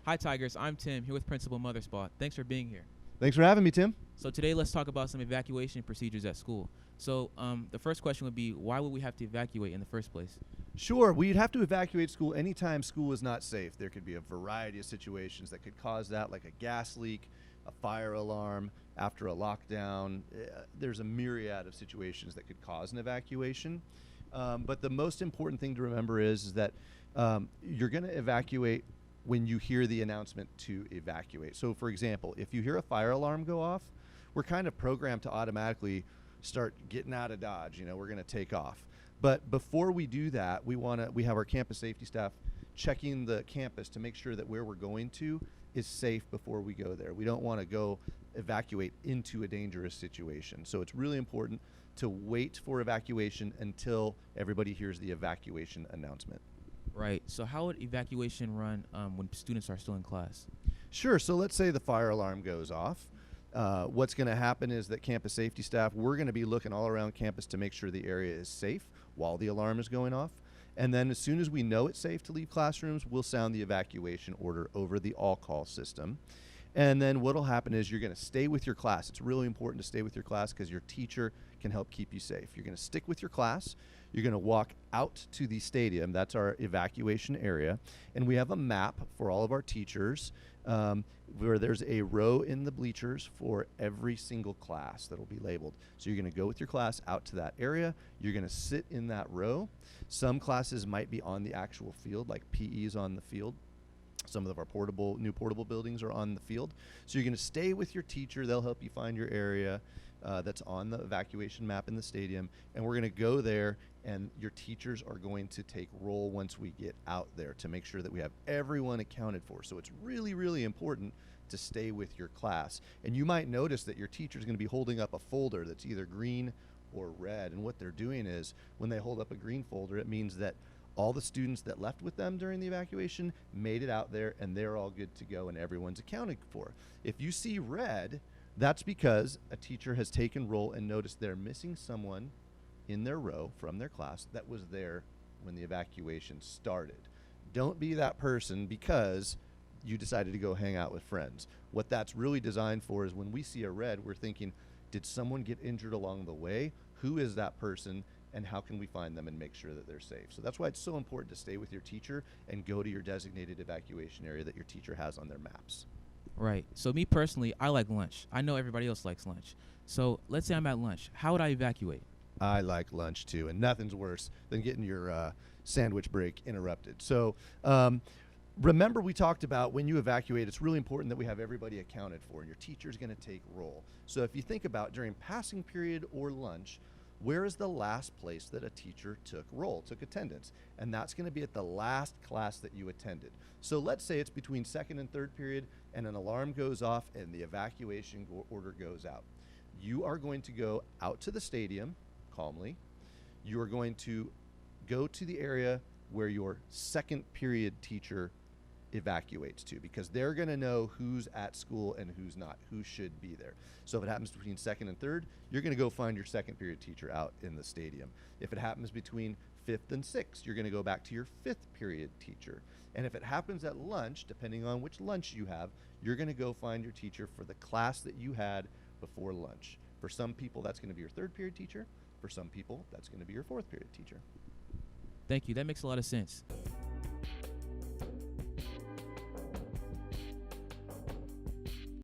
Hi, Tigers. I'm Tim, here with Principal Motherspaw. Thanks for being here. Thanks for having me, Tim. So today, let's talk about some evacuation procedures at school. So the first question would be, why would we have to evacuate in the first place? Sure, we'd have to evacuate school anytime school is not safe. There could be a variety of situations that could cause that, like a gas leak, a fire alarm, after a lockdown. There's a myriad of situations that could cause an evacuation. But the most important thing to remember is that you're going to evacuate when you hear the announcement to evacuate. So, for example, if you hear a fire alarm go off, we're kind of programmed to automatically start getting out of Dodge. We're going to take off. But before we do that, we have our campus safety staff checking the campus to make sure that where we're going to is safe before we go there. We don't want to go evacuate into a dangerous situation. So it's really important to wait for evacuation until everybody hears the evacuation announcement. Right. So how would evacuation run when students are still in class? Sure. So let's say the fire alarm goes off. What's going to happen is that campus safety staff, we're going to be looking all around campus to make sure the area is safe while the alarm is going off. And then as soon as we know it's safe to leave classrooms, we'll sound the evacuation order over the all-call system. And then what'll happen is you're going to stay with your class. It's really important to stay with your class because your teacher can help keep you safe. You're going to stick with your class. You're going to walk out to the stadium. That's our evacuation area. And we have a map for all of our teachers where there's a row in the bleachers for every single class that'll be labeled. So you're going to go with your class out to that area. You're going to sit in that row. Some classes might be on the actual field, like PE's on the field. Some of our new portable buildings are on the field. So you're going to stay with your teacher. They'll help you find your area that's on the evacuation map in the stadium. And we're going to go there, and your teachers are going to take roll once we get out there to make sure that we have everyone accounted for. So it's really, really important to stay with your class. And you might notice that your teacher is going to be holding up a folder that's either green or red. And what they're doing is when they hold up a green folder, it means that all the students that left with them during the evacuation made it out there and they're all good to go and everyone's accounted for. If you see red, that's because a teacher has taken roll and noticed they're missing someone in their row from their class that was there when the evacuation started. Don't be that person because you decided to go hang out with friends. What that's really designed for is when we see a red, we're thinking, did someone get injured along the way? Who is that person? And how can we find them and make sure that they're safe? So that's why it's so important to stay with your teacher and go to your designated evacuation area that your teacher has on their maps. Right. So me personally, I like lunch. I know everybody else likes lunch. So let's say I'm at lunch. How would I evacuate? I like lunch too, and nothing's worse than getting your sandwich break interrupted. So remember we talked about when you evacuate, it's really important that we have everybody accounted for, and your teacher's going to take roll. So if you think about during passing period or lunch, where is the last place that a teacher took attendance? And that's going to be at the last class that you attended. So let's say it's between second and third period and an alarm goes off and the evacuation order goes out. You are going to go out to the stadium calmly. You are going to go to the area where your second period teacher evacuates to, because they're going to know who's at school and who's not, who should be there. So if it happens between second and third, you're going to go find your second period teacher out in the stadium. If it happens between fifth and sixth, you're going to go back to your fifth period teacher. And if it happens at lunch, depending on which lunch you have, you're going to go find your teacher for the class that you had before lunch. For some people, that's going to be your third period teacher. For some people, that's going to be your fourth period teacher. Thank you. That makes a lot of sense.